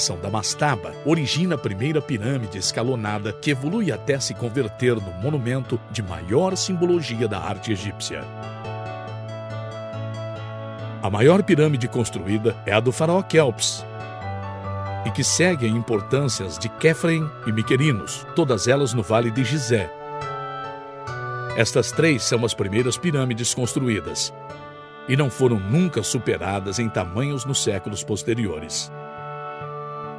da mastaba origina a primeira pirâmide escalonada que evolui até se converter no monumento de maior simbologia da arte egípcia. A maior pirâmide construída é a do faraó Quéops, e que segue em importâncias de Quéfren e Miquerinos, todas elas no Vale de Gizé. Estas três são as primeiras pirâmides construídas, e não foram nunca superadas em tamanhos nos séculos posteriores.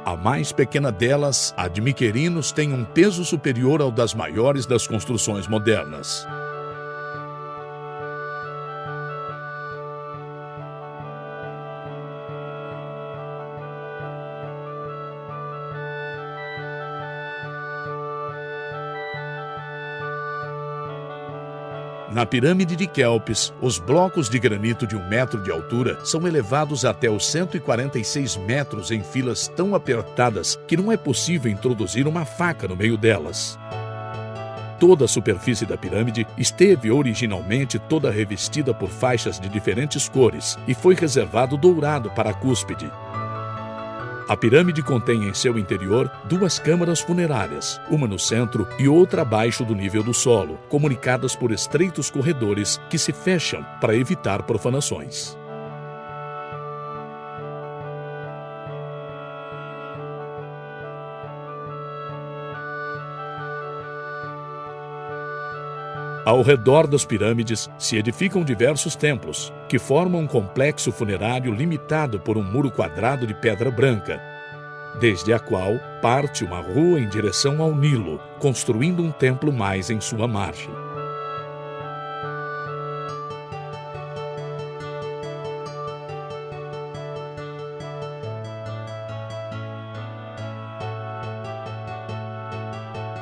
A mais pequena delas, a de Miquerinos, tem um peso superior ao das maiores das construções modernas. Na pirâmide de Quéops, os blocos de granito de 1 metro de altura são elevados até os 146 metros em filas tão apertadas que não é possível introduzir uma faca no meio delas. Toda a superfície da pirâmide esteve originalmente toda revestida por faixas de diferentes cores e foi reservado dourado para a cúspide. A pirâmide contém em seu interior 2 câmaras funerárias, uma no centro e outra abaixo do nível do solo, comunicadas por estreitos corredores que se fecham para evitar profanações. Ao redor das pirâmides se edificam diversos templos, que formam um complexo funerário limitado por um muro quadrado de pedra branca, desde a qual parte uma rua em direção ao Nilo, construindo um templo mais em sua margem.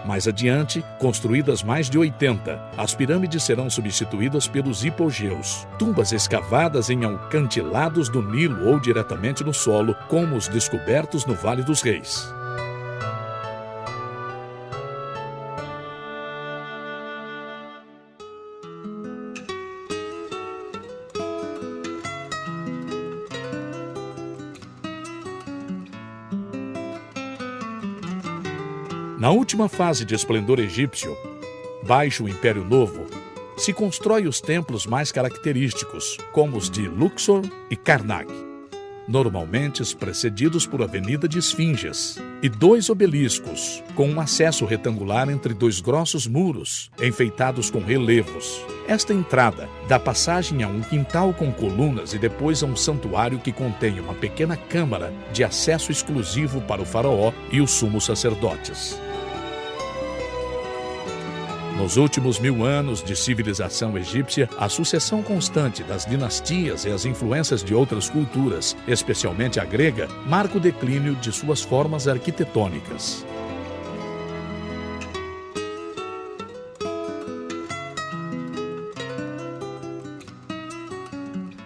Mais adiante, construídas mais de 80, as pirâmides serão substituídas pelos hipogeus, tumbas escavadas em acantilados do Nilo ou diretamente no solo, como os descobertos no Vale dos Reis. Na última fase de esplendor egípcio, baixo o Império Novo, se constrói os templos mais característicos, como os de Luxor e Karnak, normalmente precedidos por avenida de esfinges, e 2 obeliscos, com um acesso retangular entre 2 grossos muros, enfeitados com relevos. Esta entrada dá passagem a um quintal com colunas e depois a um santuário que contém uma pequena câmara de acesso exclusivo para o faraó e os sumos sacerdotes. Nos últimos 1000 anos de civilização egípcia, a sucessão constante das dinastias e as influências de outras culturas, especialmente a grega, marca o declínio de suas formas arquitetônicas.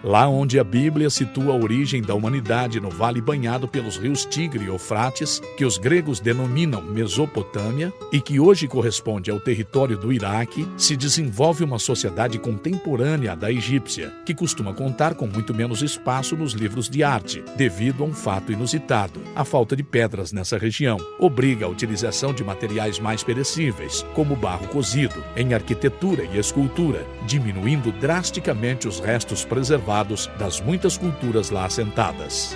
Lá onde a Bíblia situa a origem da humanidade no vale banhado pelos rios Tigre e Eufrates, que os gregos denominam Mesopotâmia e que hoje corresponde ao território do Iraque, se desenvolve uma sociedade contemporânea à da egípcia, que costuma contar com muito menos espaço nos livros de arte, devido a um fato inusitado. A falta de pedras nessa região obriga a utilização de materiais mais perecíveis, como barro cozido, em arquitetura e escultura, diminuindo drasticamente os restos preservados das muitas culturas lá assentadas.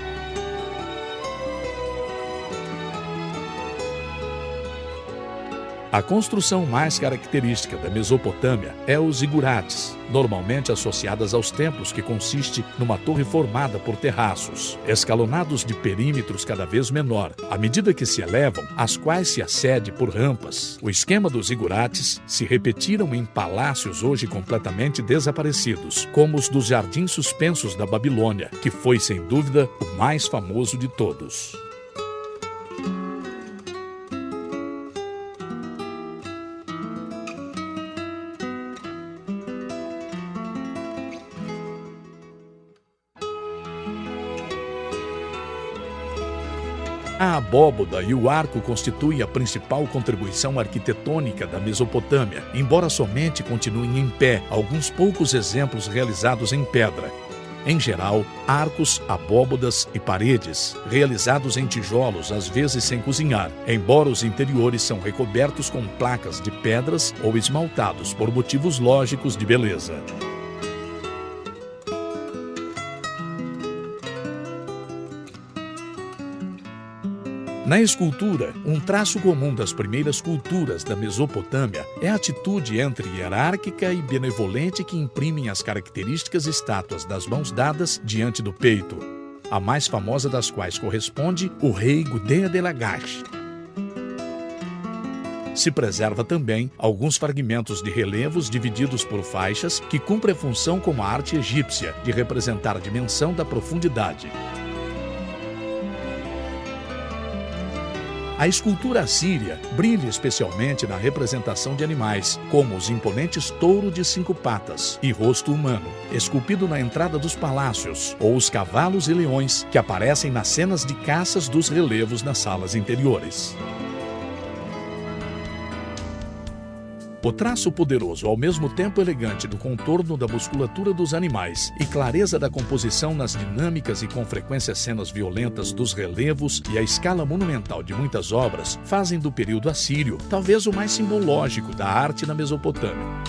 A construção mais característica da Mesopotâmia é os zigurates, normalmente associadas aos templos, que consiste numa torre formada por terraços, escalonados de perímetros cada vez menor, à medida que se elevam, às quais se acede por rampas. O esquema dos zigurates se repetiram em palácios hoje completamente desaparecidos, como os dos jardins suspensos da Babilônia, que foi, sem dúvida, o mais famoso de todos. A abóboda e o arco constituem a principal contribuição arquitetônica da Mesopotâmia, embora somente continuem em pé alguns poucos exemplos realizados em pedra. Em geral, arcos, abóbodas e paredes, realizados em tijolos, às vezes sem cozinhar, embora os interiores são recobertos com placas de pedras ou esmaltados por motivos lógicos de beleza. Na escultura, um traço comum das primeiras culturas da Mesopotâmia é a atitude entre hierárquica e benevolente que imprimem as características estátuas das mãos dadas diante do peito, a mais famosa das quais corresponde o rei Gudea de Lagash. Se preserva também alguns fragmentos de relevos divididos por faixas que cumprem a função como a arte egípcia de representar a dimensão da profundidade. A escultura assíria brilha especialmente na representação de animais, como os imponentes touro de 5 patas e rosto humano, esculpido na entrada dos palácios, ou os cavalos e leões que aparecem nas cenas de caças dos relevos nas salas interiores. O traço poderoso, ao mesmo tempo elegante do contorno da musculatura dos animais e clareza da composição nas dinâmicas e com frequência cenas violentas dos relevos e a escala monumental de muitas obras fazem do período assírio talvez o mais simbológico da arte na Mesopotâmia.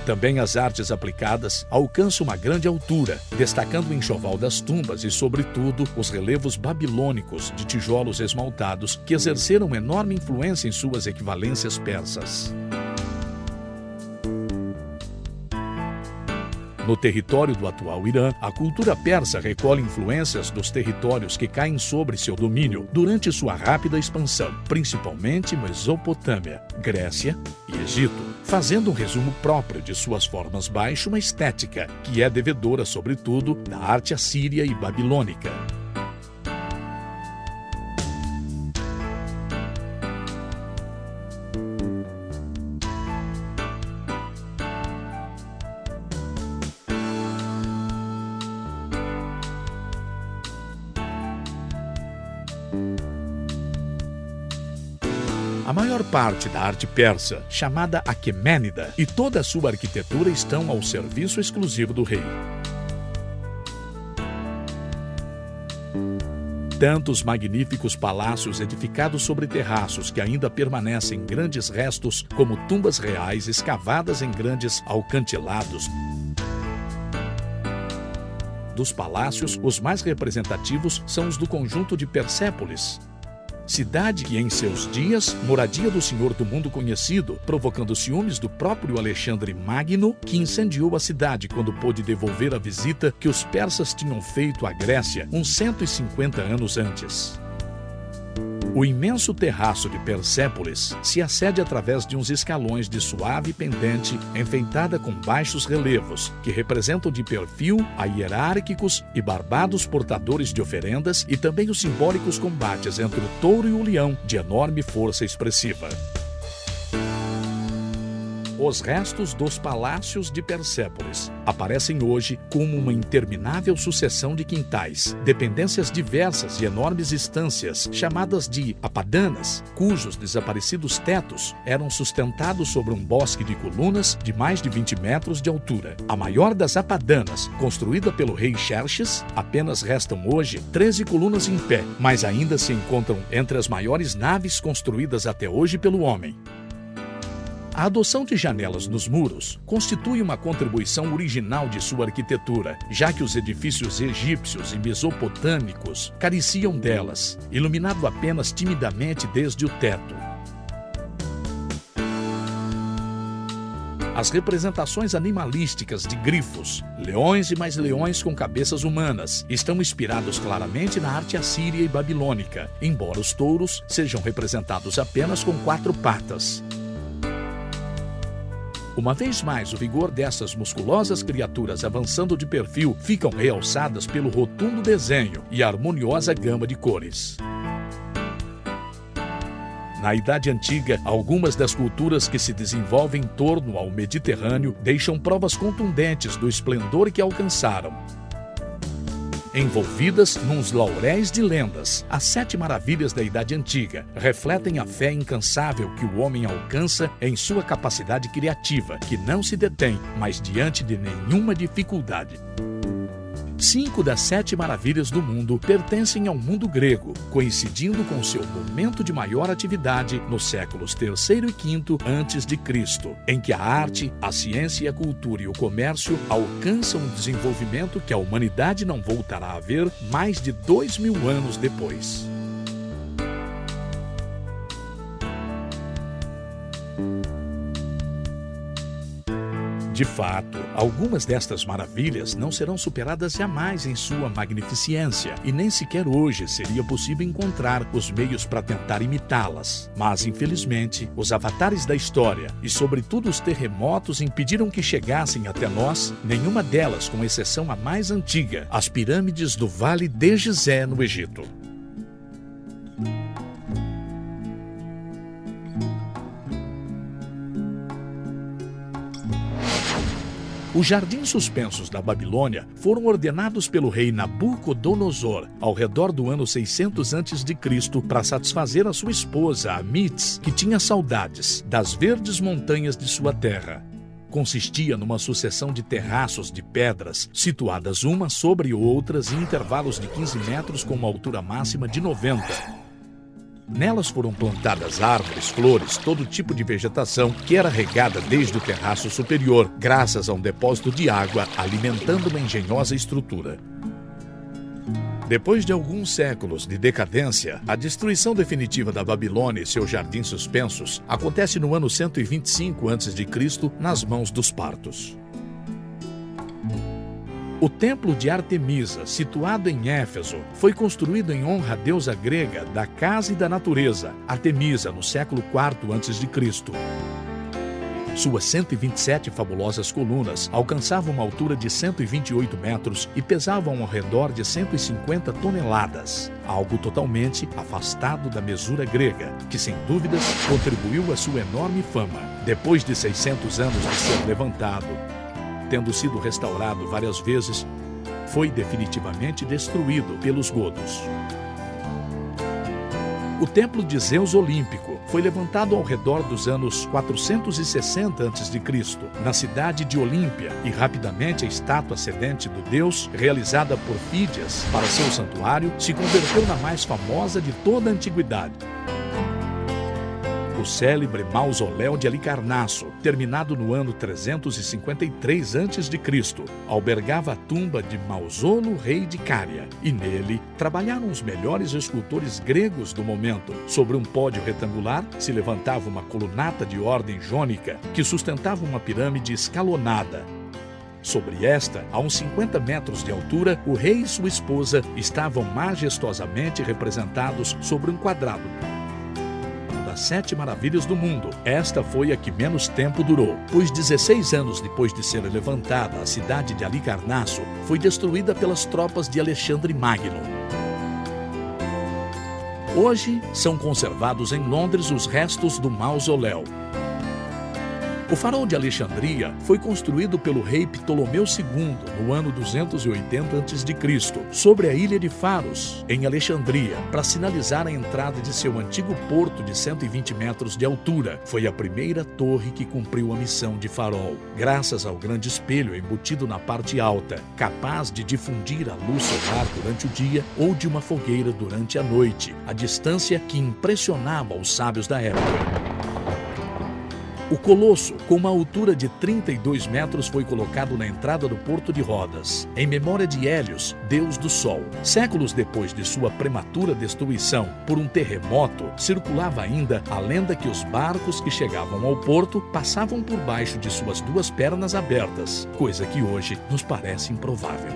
Também as artes aplicadas alcançam uma grande altura, destacando o enxoval das tumbas e, sobretudo, os relevos babilônicos de tijolos esmaltados que exerceram enorme influência em suas equivalências persas. No território do atual Irã, a cultura persa recolhe influências dos territórios que caem sobre seu domínio durante sua rápida expansão, principalmente Mesopotâmia, Grécia e Egito, fazendo um resumo próprio de suas formas baixo uma estética que é devedora, sobretudo, da arte assíria e babilônica. A maior parte da arte persa, chamada aquemênida, e toda a sua arquitetura estão ao serviço exclusivo do rei. Tantos magníficos palácios edificados sobre terraços que ainda permanecem grandes restos, como tumbas reais escavadas em grandes alcantilados. Dos palácios, os mais representativos são os do conjunto de Persépolis, cidade que em seus dias, moradia do Senhor do Mundo Conhecido, provocando ciúmes do próprio Alexandre Magno, que incendiou a cidade quando pôde devolver a visita que os persas tinham feito à Grécia uns 150 anos antes. O imenso terraço de Persépolis se acede através de uns escalões de suave pendente enfeitada com baixos relevos, que representam de perfil a hierárquicos e barbados portadores de oferendas e também os simbólicos combates entre o touro e o leão, de enorme força expressiva. Os restos dos palácios de Persépolis aparecem hoje como uma interminável sucessão de quintais, dependências diversas e enormes estâncias, chamadas de apadanas, cujos desaparecidos tetos eram sustentados sobre um bosque de colunas de mais de 20 metros de altura. A maior das apadanas, construída pelo rei Xerxes, apenas restam hoje 13 colunas em pé, mas ainda se encontram entre as maiores naves construídas até hoje pelo homem. A adoção de janelas nos muros constitui uma contribuição original de sua arquitetura, já que os edifícios egípcios e mesopotâmicos careciam delas, iluminado apenas timidamente desde o teto. As representações animalísticas de grifos, leões e mais leões com cabeças humanas, estão inspirados claramente na arte assíria e babilônica, embora os touros sejam representados apenas com 4 patas. Uma vez mais, o vigor dessas musculosas criaturas avançando de perfil ficam realçadas pelo rotundo desenho e a harmoniosa gama de cores. Na Idade Antiga, algumas das culturas que se desenvolvem em torno ao Mediterrâneo deixam provas contundentes do esplendor que alcançaram. envolvidas nos lauréis de lendas. As 7 maravilhas da Idade Antiga refletem a fé incansável que o homem alcança em sua capacidade criativa, que não se detém, mas diante de nenhuma dificuldade. 5 das 7 maravilhas do mundo pertencem ao mundo grego, coincidindo com seu momento de maior atividade nos séculos III e V a.C., em que a arte, a ciência, a cultura e o comércio alcançam um desenvolvimento que a humanidade não voltará a ver mais de 2000 anos depois. De fato, algumas destas maravilhas não serão superadas jamais em sua magnificência, e nem sequer hoje seria possível encontrar os meios para tentar imitá-las. Mas, infelizmente, os avatares da história e, sobretudo, os terremotos impediram que chegassem até nós nenhuma delas, com exceção a mais antiga, as pirâmides do Vale de Gizé, no Egito. Os jardins suspensos da Babilônia foram ordenados pelo rei Nabucodonosor ao redor do ano 600 a.C. para satisfazer a sua esposa, Amits, que tinha saudades das verdes montanhas de sua terra. Consistia numa sucessão de terraços de pedras, situadas umas sobre outras em intervalos de 15 metros com uma altura máxima de 90. Nelas foram plantadas árvores, flores, todo tipo de vegetação que era regada desde o terraço superior, graças a um depósito de água alimentando uma engenhosa estrutura. Depois de alguns séculos de decadência, a destruição definitiva da Babilônia e seus jardins suspensos acontece no ano 125 a.C., nas mãos dos partos. O templo de Artemisa, situado em Éfeso, foi construído em honra à deusa grega da casa e da natureza, Artemisa, no século IV a.C. Suas 127 fabulosas colunas alcançavam uma altura de 128 metros e pesavam ao redor de 150 toneladas, algo totalmente afastado da mesura grega, que sem dúvidas contribuiu à sua enorme fama. Depois de 600 anos de ser levantado, tendo sido restaurado várias vezes, foi definitivamente destruído pelos godos. O templo de Zeus Olímpico foi levantado ao redor dos anos 460 a.C., na cidade de Olímpia, e rapidamente a estátua sedente do deus, realizada por Fídias para seu santuário, se converteu na mais famosa de toda a antiguidade. O célebre mausoléu de Halicarnasso, terminado no ano 353 a.C., albergava a tumba de Mausolo, rei de Cária, e nele trabalharam os melhores escultores gregos do momento. Sobre um pódio retangular se levantava uma colunata de ordem jônica que sustentava uma pirâmide escalonada. Sobre esta, a uns 50 metros de altura, o rei e sua esposa estavam majestosamente representados sobre um quadrado. Das 7 maravilhas do mundo, esta foi a que menos tempo durou, pois 16 anos depois de ser levantada, a cidade de Halicarnasso foi destruída pelas tropas de Alexandre Magno. Hoje são conservados em Londres os restos do mausoléu. O farol de Alexandria foi construído pelo rei Ptolomeu II no ano 280 a.C., sobre a ilha de Faros, em Alexandria, para sinalizar a entrada de seu antigo porto de 120 metros de altura. Foi a primeira torre que cumpriu a missão de farol, graças ao grande espelho embutido na parte alta, capaz de difundir a luz solar durante o dia ou de uma fogueira durante a noite, a distância que impressionava os sábios da época. O colosso, com uma altura de 32 metros, foi colocado na entrada do Porto de Rodas, em memória de Hélios, deus do Sol. Séculos depois de sua prematura destruição por um terremoto, circulava ainda a lenda que os barcos que chegavam ao porto passavam por baixo de suas 2 pernas abertas, coisa que hoje nos parece improvável.